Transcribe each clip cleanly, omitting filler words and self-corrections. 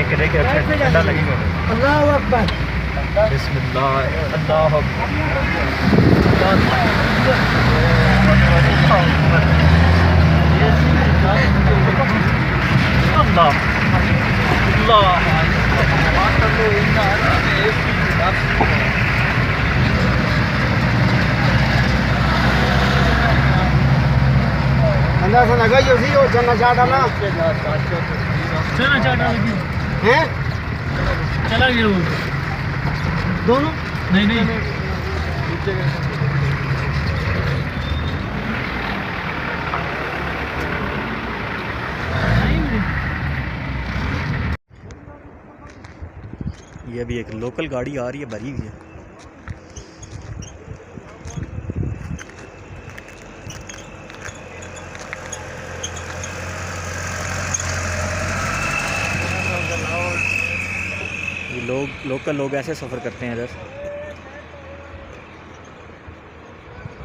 फेंक के देखे ठंडा लगेगा। अल्लाहु अकबर। बिस्मिल्लाह अल्लाह अंदर से लगा यो सी और चना चाटा ना चना चाटा लगी हैं चला गया वो दोनों नहीं नहीं ये अभी एक लोकल गाड़ी आ रही है, भरी हुई है। ये लोकल लोग ऐसे सफ़र करते हैं इधर।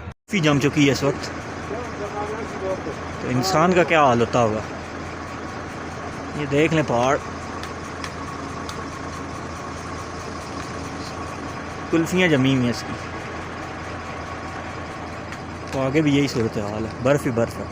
काफ़ी जम चुकी है इस वक्त, तो इंसान का क्या हाल होता होगा। ये देख लें पहाड़, कुल्फियाँ जमी हुई हैं इसकी, तो आगे भी यही सूरत हाल है, बर्फ़ ही बर्फ़ है।